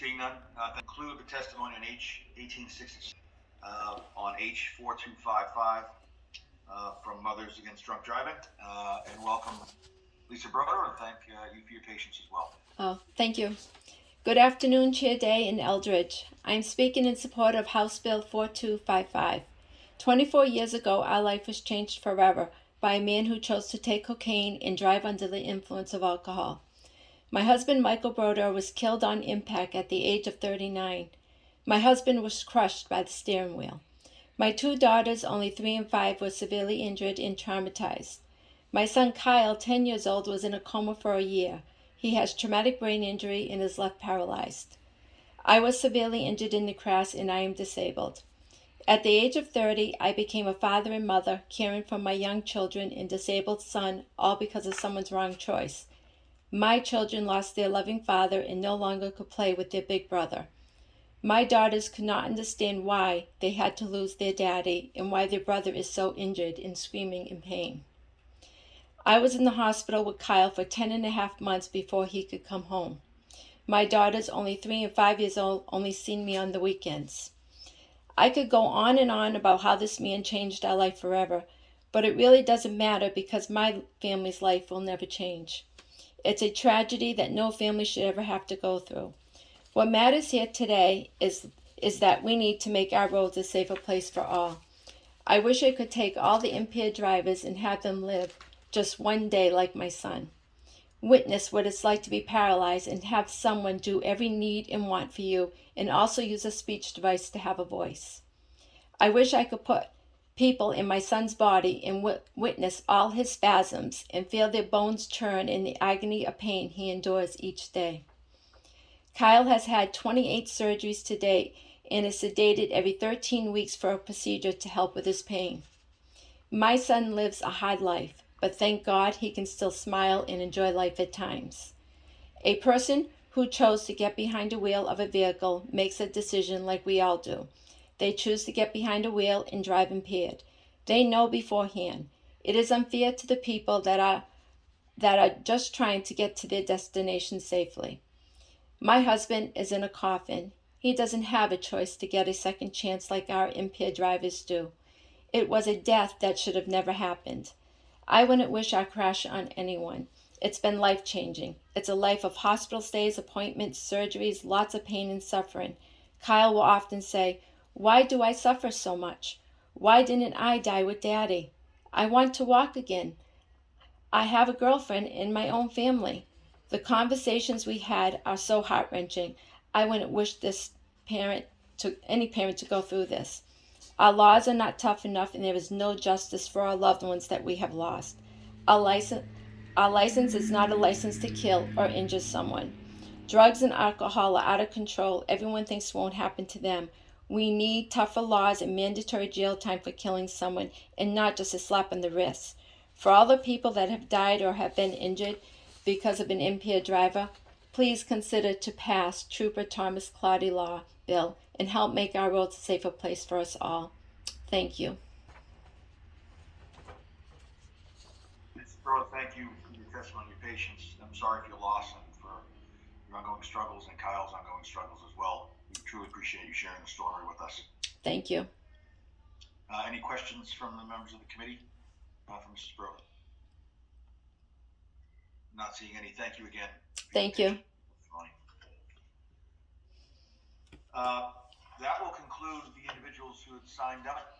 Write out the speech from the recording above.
Seeing none, conclude the testimony on H 1866, on H 4255 from Mothers Against Drunk Driving, and welcome Lisa Broder, and thank you for your patience as well. Oh, thank you. Good afternoon, Chair Day and Eldridge. I'm speaking in support of House Bill 4255. 24 years ago, our life was changed forever by a man who chose to take cocaine and drive under the influence of alcohol. My husband, Michael Broder, was killed on impact at the age of 39. My husband was crushed by the steering wheel. My two daughters, only 3 and 5, were severely injured and traumatized. My son Kyle, 10 years old, was in a coma for a year. He has traumatic brain injury and is left paralyzed. I was severely injured in the crash and I am disabled. At the age of 30, I became a father and mother, caring for my young children and disabled son, all because of someone's wrong choice. My children lost their loving father and no longer could play with their big brother. My daughters could not understand why they had to lose their daddy and why their brother is so injured and screaming in pain. I was in the hospital with Kyle for 10.5 months before he could come home. My daughters, only 3 and 5 years old, only seen me on the weekends. I could go on and on about how this man changed our life forever, but it really doesn't matter because my family's life will never change. It's a tragedy that no family should ever have to go through. What matters here today is that we need to make our roads a safer place for all. I wish I could take all the impaired drivers and have them live just one day like my son. Witness what it's like to be paralyzed and have someone do every need and want for you and also use a speech device to have a voice. I wish I could put people in my son's body and witness all his spasms and feel their bones churn in the agony of pain he endures each day. Kyle has had 28 surgeries to date and is sedated every 13 weeks for a procedure to help with his pain. My son lives a hard life, but thank God he can still smile and enjoy life at times. A person who chose to get behind the wheel of a vehicle makes a decision like we all do. They choose to get behind a wheel and drive impaired. They know beforehand. It is unfair to the people that are just trying to get to their destination safely. My husband is in a coffin. He doesn't have a choice to get a second chance like our impaired drivers do. It was a death that should have never happened. I wouldn't wish our crash on anyone. It's been life-changing. It's a life of hospital stays, appointments, surgeries, lots of pain and suffering. Kyle will often say, "Why do I suffer so much? Why didn't I die with Daddy? I want to walk again. I have a girlfriend and my own family." The conversations we had are so heart-wrenching. I wouldn't wish any parent to go through this. Our laws are not tough enough and there is no justice for our loved ones that we have lost. Our license is not a license to kill or injure someone. Drugs and alcohol are out of control. Everyone thinks won't happen to them. We need tougher laws and mandatory jail time for killing someone and not just a slap on the wrist. For all the people that have died or have been injured because of an impaired driver, please consider to pass Trooper Thomas Claudy law bill and help make our roads a safer place for us all. Thank you. Ms. Broder, thank you for your testimony and your patience. I'm sorry for your loss and for your ongoing struggles and Kyle's ongoing struggles as well. We truly appreciate you sharing the story with us. Thank you. Any questions from the members of the committee for Mrs. Broder? Not seeing any. Thank you again. Thank you. That will conclude the individuals who had signed up.